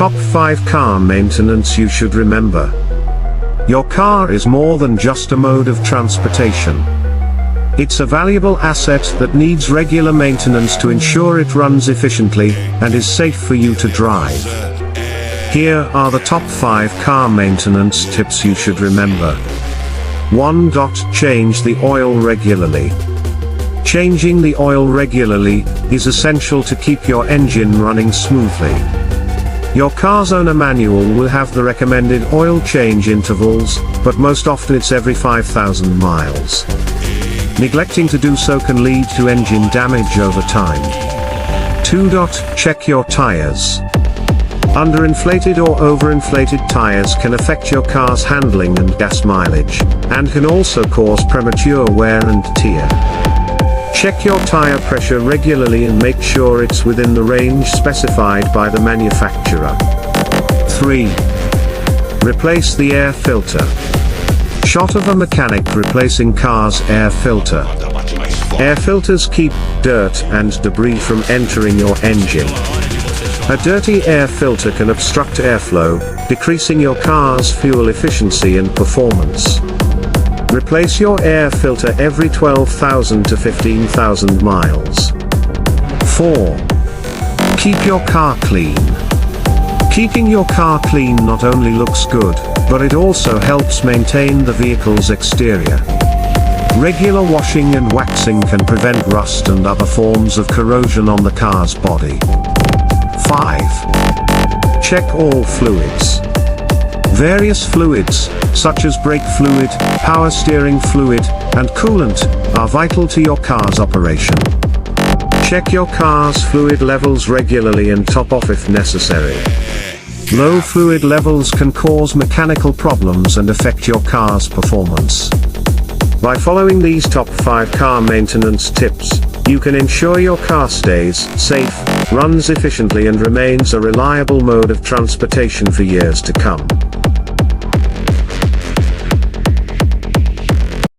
Top 5 car maintenance you should remember. Your car is more than just a mode of transportation. It's a valuable asset that needs regular maintenance to ensure it runs efficiently and is safe for you to drive. Here are the top 5 car maintenance tips you should remember. 1. Change the oil regularly. Changing the oil regularly is essential to keep your engine running smoothly. Your car's owner manual will have the recommended oil change intervals, but most often it's every 5,000 miles. Neglecting to do so can lead to engine damage over time. 2. Check your tires. Underinflated or overinflated tires can affect your car's handling and gas mileage, and can also cause premature wear and tear. Check your tire pressure regularly and make sure it's within the range specified by the manufacturer. 3. Replace the air filter. Shot of a mechanic replacing car's air filter. Air filters keep dirt and debris from entering your engine. A dirty air filter can obstruct airflow, decreasing your car's fuel efficiency and performance. Replace your air filter every 12,000 to 15,000 miles. 4. Keep your car clean. Keeping your car clean not only looks good, but it also helps maintain the vehicle's exterior. Regular washing and waxing can prevent rust and other forms of corrosion on the car's body. 5. Check all fluids. Various fluids, such as brake fluid, power steering fluid, and coolant, are vital to your car's operation. Check your car's fluid levels regularly and top off if necessary. Low fluid levels can cause mechanical problems and affect your car's performance. By following these top 5 car maintenance tips, you can ensure your car stays safe, runs efficiently and remains a reliable mode of transportation for years to come.